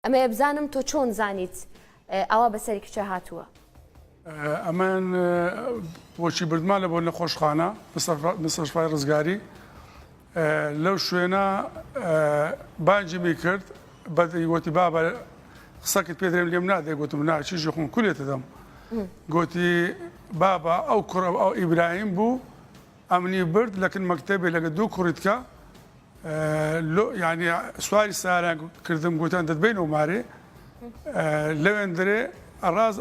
ئەمە بزانم تۆ چۆن زانیت ئەوە بەسەری کچە هاتووە؟ ئەمان بۆچی بردمان لە بۆ نەخۆشخانە مستەشفای ڕزگاری لەو شوێنە بانجیمی کرد بەدەی گوتی بابە قسەکت پێدرێم لێم نادێ گوتم ناچیژی خۆم کولێتە دەم گوتی بابە ئەو کوڕە ئەو ئیبراهیم بوو ئەمنی برد لەکن مەکتەبێ لەگە دوو کوڕیتکە ینی سواری ساران کردم گوتیان دەتبینەوە مارێ لەوێن درێ ئەڕاز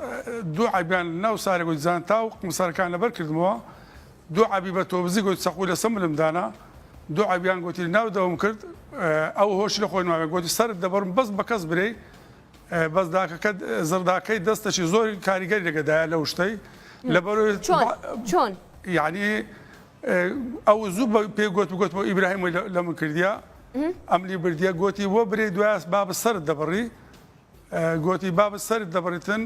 دوو عیبیان ناو سارێ گوت زانتا و قمسەرەکان لەبەر کردمەوە دوو عیبی بە تۆبزی گوت سەقوی لە سەملم دانا دوو عیبیان گوتی ناو دەوم کرد ئەو هۆشی لە خۆی ناوێ گوتی سەرت دەبڕم بەس بە کەس برێ بەس داکەکە زەرداکەی دەستەشی زۆری کاریگەری لەگەدایە لەو شتەی لەبەرەوەی چۆن یعنی ئەو زوو پێ گوتمەوە ئیبراهیمەوەی لە من کردیا ئەملی بردیە گوتی بۆ برێ دوای بابە سەرت دەبڕی گوتی بابە سەرت دەبڕێتن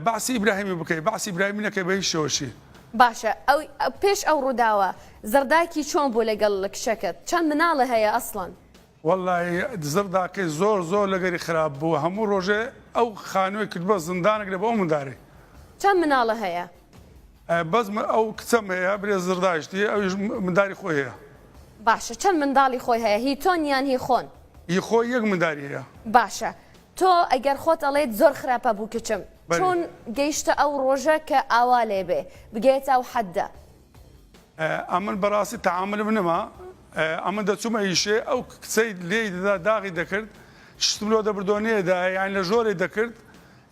باسی ئیبراهیمی بکەی باسی ئیبراهیمی نەکەی بە هیچ شێوەشی باشە ئەو پێش ئەو ڕووداوە زەرداکی چۆن بۆ لەگەڵ کشەکەت چەند مناڵە هەیە ئەسڵەن؟ وەڵی زەرداکەی زۆر لەگەری خراپ بوو هەموو ڕۆژێ ئەو خانووی کرد بە زندانێک لە بۆ ئەو مندارێ چەند مناڵە هەیە؟ بەس ئەو کچەم هەیە برێ زرداشتی ئەویش منداری خۆی هەیە. باشە چەند منداڵی خۆی هەیە هی تۆن یان هی خۆن؟ هی خۆی یەک منداری هەیە. باشە تۆ ئەگەر خۆت ئەڵێت زۆر خراپە بوو کچم چۆن گەیشتە ئەو ڕۆژە کە ئاوا لێ بێ بگەێت ئەو حەددە؟ ئەمن بەڕاستی تەعاملم نەما ئەمن دەچوومە ئیشێ ئەو کچەی لێی دەدا داغی دەکرد شتم لۆ دەبردۆنێدا یان لە ژۆرێ دەکرد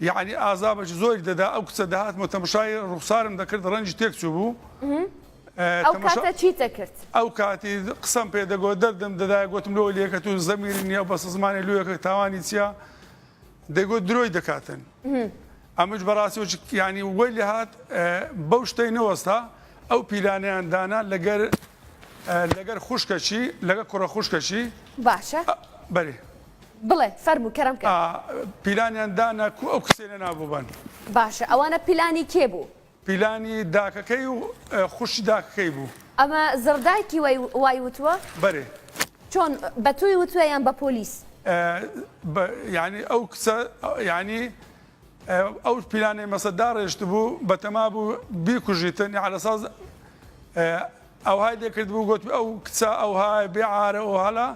یعنی ئازابەی زۆری دەدا ئەو کچە دەهاتمە تەماشای ڕوخسارم دەکرد ڕەنجی تێک چوو بوو ئەو کاتە چیتە کرد؟ ئەو کاتی قسەم پێ دەگۆت دەردم دەدای گوتم لەوە لێکە تو زەمیری نییە بەس زمانی لوێەکە تاوانی چیە دەیگوت درۆی دەکاتن ئەمەش بەڕاستی ینی وەی لێ هات بەو شتەی نەوەستا ئەو پیلانیان دانا لەگەر خوشکەچی لەگە کوڕە خوشکەچی باشە بەێ بڵێ فەرموو کەرەم کە پیلانیان دانا ئەو کسێنە نابووبن باشە ئەوانە پیلانی کێ بوو؟ پیلانی داکەکەی و خوشی داکەکەی بوو ئەمە زەردایکی وای وتووە؟ بەێ چۆن بە توی وتووە یان بە پۆلیس؟ ینی ئەو کچە ینی ئەو پیلانەی مەسەدا ڕێشت بوو بەتەما بوو بیکوژیتن یاعلەساز ئەوهای لێکرد بوو گوت ئەو کچە ئەوهای بێعارە ئەو هەلا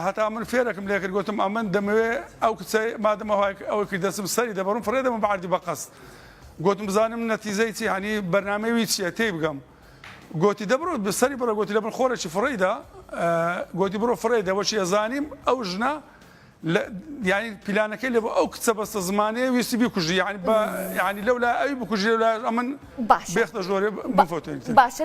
هەتا من فێرەکەم لێکرد گوتم ئەمن دەمەوێت ئەو کچەی مادەم ئەوەی کرد دەسم سەری دەبڕم فڕێدەمە بەعردی بەقەست گوتم بزانم نەتیزەی چی هەنی بەرنامەوی چیە تێی بگەم گوتی دەبڕۆ بەسەری بڕە گوتی لە من خۆرەی فڕێدا گوتی بڕۆ فڕێدا بۆچی ئەزانیم ئەو ژنە ینی پیلانەکەی لێ بۆ ئەو کچە بەستە زمانەیە ویستی بیکوژی ینی لەولا ئەوی بکوژی لەولا ئەمن بێختە ژۆرێ بفۆتێن باشە